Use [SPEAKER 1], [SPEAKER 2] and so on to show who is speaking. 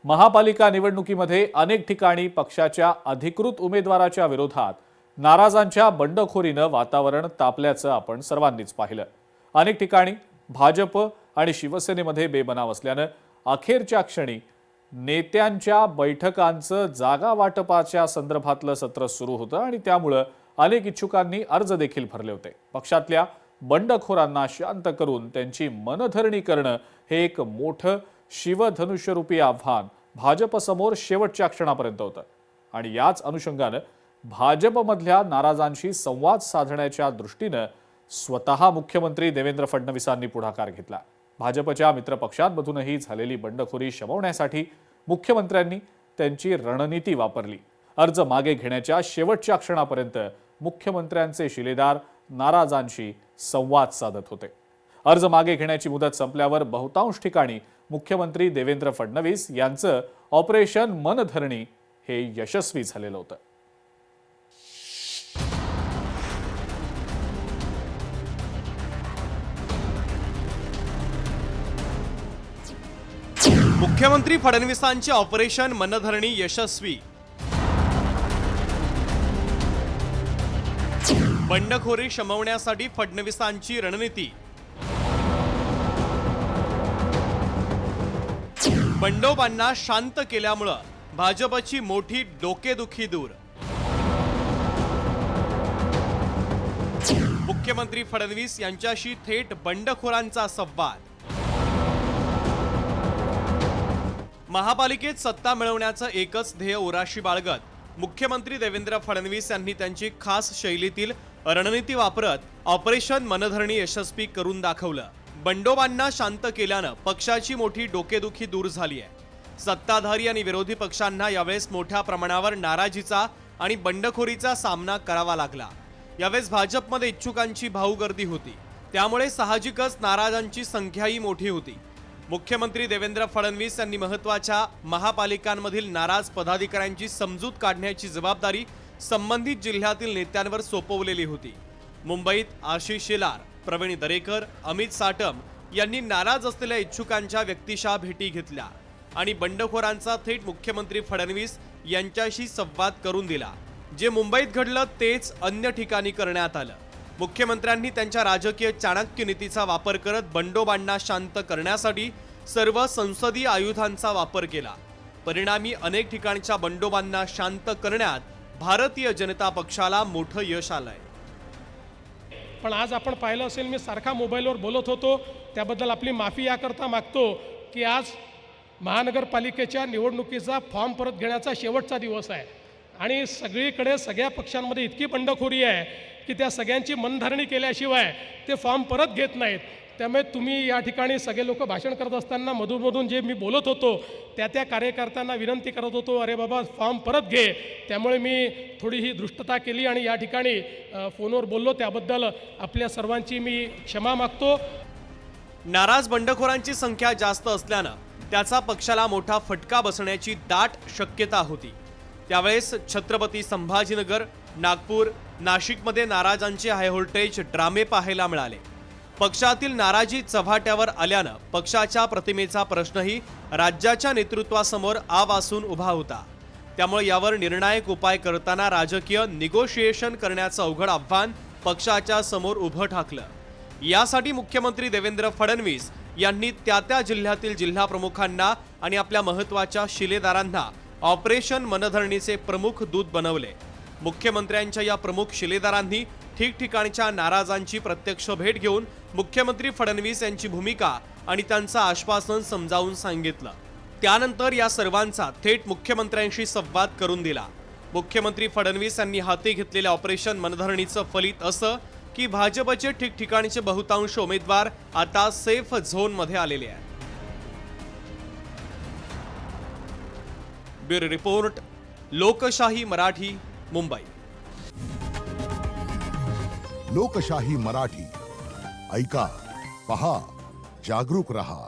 [SPEAKER 1] महापालिका निवडणुकीमध्ये अनेक ठिकाणी पक्षाच्या अधिकृत उमेदवाराच्या विरोधात नाराजांच्या बंडखोरीनं वातावरण तापल्याचं आपण सर्वांनीच पाहिलं। अनेक ठिकाणी भाजप आणि शिवसेनेमध्ये बेबनाव असल्यानं अखेरच्या क्षणी नेत्यांच्या बैठकांचं जागा वाटपाच्या संदर्भातलं सत्र सुरू होतं आणि त्यामुळे अनेक इच्छुकांनी अर्ज देखील भरले होते। पक्षातल्या बंडखोरांना शांत करून त्यांची मनधरणी करणं हे एक मोठं शिवधनुष्यरूपी आव्हान भाजपसमोर शेवटच्या क्षणापर्यंत होतं आणि याच अनुषंगानं भाजपमधल्या नाराजांशी संवाद साधण्याच्या दृष्टीनं स्वतः मुख्यमंत्री देवेंद्र फडणवीसांनी पुढाकार घेतला। भाजपच्या मित्रपक्षांमधूनही झालेली बंडखोरी शमवण्यासाठी मुख्यमंत्र्यांनी त्यांची रणनीती वापरली। अर्ज मागे घेण्याच्या शेवटच्या क्षणापर्यंत मुख्यमंत्र्यांचे शिलेदार नाराजांशी संवाद साधत होते। अर्ज मागे घेण्याची मुदत संपल्यावर बहुतांश ठिकाणी मुख्यमंत्री देवेंद्र फडणवीस यांचं ऑपरेशन मनधरणी हे यशस्वी झालेलं होतं।
[SPEAKER 2] मुख्यमंत्री फडणवीसांचे ऑपरेशन मनधरणी यशस्वी। बंडखोरी शमवण्यासाठी फडणवीसांची रणनीती। बंडोबांना शांत केल्यामुळे भाजपची मोठी डोकेदुखी दूर। मुख्यमंत्री फडणवीस यांच्याशी थेट बंडखोरांचा संवाद। महापालिकेत सत्ता मिळवण्याचं एकच ध्येय उराशी बाळगत मुख्यमंत्री देवेंद्र फडणवीस यांनी त्यांची खास शैलीतील रणनीती वापरत ऑपरेशन मनधरणी यशस्वी करून दाखवलं। बंडोबांना शांत केल्यानं पक्षाची मोठी डोकेदुखी दूर झाली आहे। सत्ताधारी आणि विरोधी पक्षांना यावेळेस मोठ्या प्रमाणावर नाराजीचा आणि बंडखोरीचा सामना करावा लागला। यावेळेस भाजपमध्ये इच्छुकांची भाऊगर्दी होती, त्यामुळे साहजिकच नाराजांची संख्याही मोठी होती। मुख्यमंत्री देवेंद्र फडणवीस यांनी महत्त्वाच्या महापालिकांमधील नाराज पदाधिकाऱ्यांची समजूत काढण्याची जबाबदारी संबंधित जिल्ह्यातील नेत्यांवर सोपवलेली होती। मुंबईत आशिष शेलार, प्रवीण दरेकर, अमित साटम यांनी नाराज असलेल्या इच्छुकांच्या व्यक्तिशः भेटी घेतल्या आणि बंडखोरांचा थेट मुख्यमंत्री फडणवीस यांच्याशी संवाद करून दिला। जे मुंबईत घडलं तेच अन्य ठिकाणी करण्यात आलं। मुख्यमंत्र्यांनी त्यांच्या राजकीय चाणक्य नीतीचा वापर करत बंडोबांना शांत करण्यासाठी सर्व संसदीय आयुधांचा वापर केला। परिणामी अनेक ठिकाणच्या बंडोबांना शांत करण्यात भारतीय जनता पक्षाला मोठं यश आलंय।
[SPEAKER 3] पण आज आपण पाहिलं असेल, मी सारखा मोबाईलवर बोलत होतो, त्याबद्दल आपली माफी याकरता मागतो की आज महानगरपालिकेच्या निवडणुकीचा फॉर्म परत घेण्याचा शेवटचा दिवस आहे आणि सगळीकडे सगळ्या पक्षांमध्ये इतकी बंडखोरी आहे की त्या सगळ्यांची मनधरणी केल्याशिवाय ते फॉर्म परत घेत नाहीत। त्यामुळे तुम्ही या ठिकाणी सगळे लोक भाषण करत असताना मधून जे मी बोलत होतो त्या कार्यकर्त्यांना विनंती करत होतो, अरे बाबा फॉर्म परत घे। त्यामुळे मी थोडी ही दृष्टता केली आणि या ठिकाणी फोनवर बोललो, त्याबद्दल आपल्या सर्वांची मी क्षमा मागतो।
[SPEAKER 2] नाराज बंडखोरांची संख्या जास्त असल्यानं त्याचा पक्षाला मोठा फटका बसण्याची दाट शक्यता होती। त्यावेळेस छत्रपती संभाजीनगर, नागपूर, नाशिकमध्ये नाराजांचे हाय व्होल्टेज ड्रामे पाहायला मिळाले। पक्षातील नाराजी चव्हाट्यावर आल्यानं पक्षाच्या प्रतिमेचा प्रश्नही राज्याच्या नेतृत्वासमोर आवासून उभा होता। त्यामुळे यावर निर्णायक उपाय करताना राजकीय निगोशिएशन करण्याचं अवघड आव्हान पक्षाच्या समोर उभं ठाकलं। यासाठी मुख्यमंत्री देवेंद्र फडणवीस यांनी त्या जिल्ह्यातील जिल्हाप्रमुखांना आणि आपल्या महत्त्वाच्या शिलेदारांना ऑपरेशन मनधरणीचे प्रमुख दूत बनवले। मुख्यमंत्र्यांच्या या प्रमुख शिलेदारांनी ठिकठिकाणच्या नाराजांची प्रत्यक्ष भेट घेऊन मुख्यमंत्री फडणवीस यांची भूमिका आणि त्यांचं आश्वासन समजावून सांगितलं। त्यानंतर या सर्वांचा थेट मुख्यमंत्र्यांशी संवाद करून दिला। मुख्यमंत्री फडणवीस यांनी हाती घेतलेल्या ऑपरेशन मनधरणीचं फलित असं की भाजपचे ठिकठिकाणचे बहुतांश उमेदवार आता सेफ झोनमध्ये आलेले आहेत। ब्युरो रिपोर्ट, लोकशाही मराठी, मुंबई।
[SPEAKER 4] लोकशाही मराठी, ऐका, पहा, जागरूक रहा।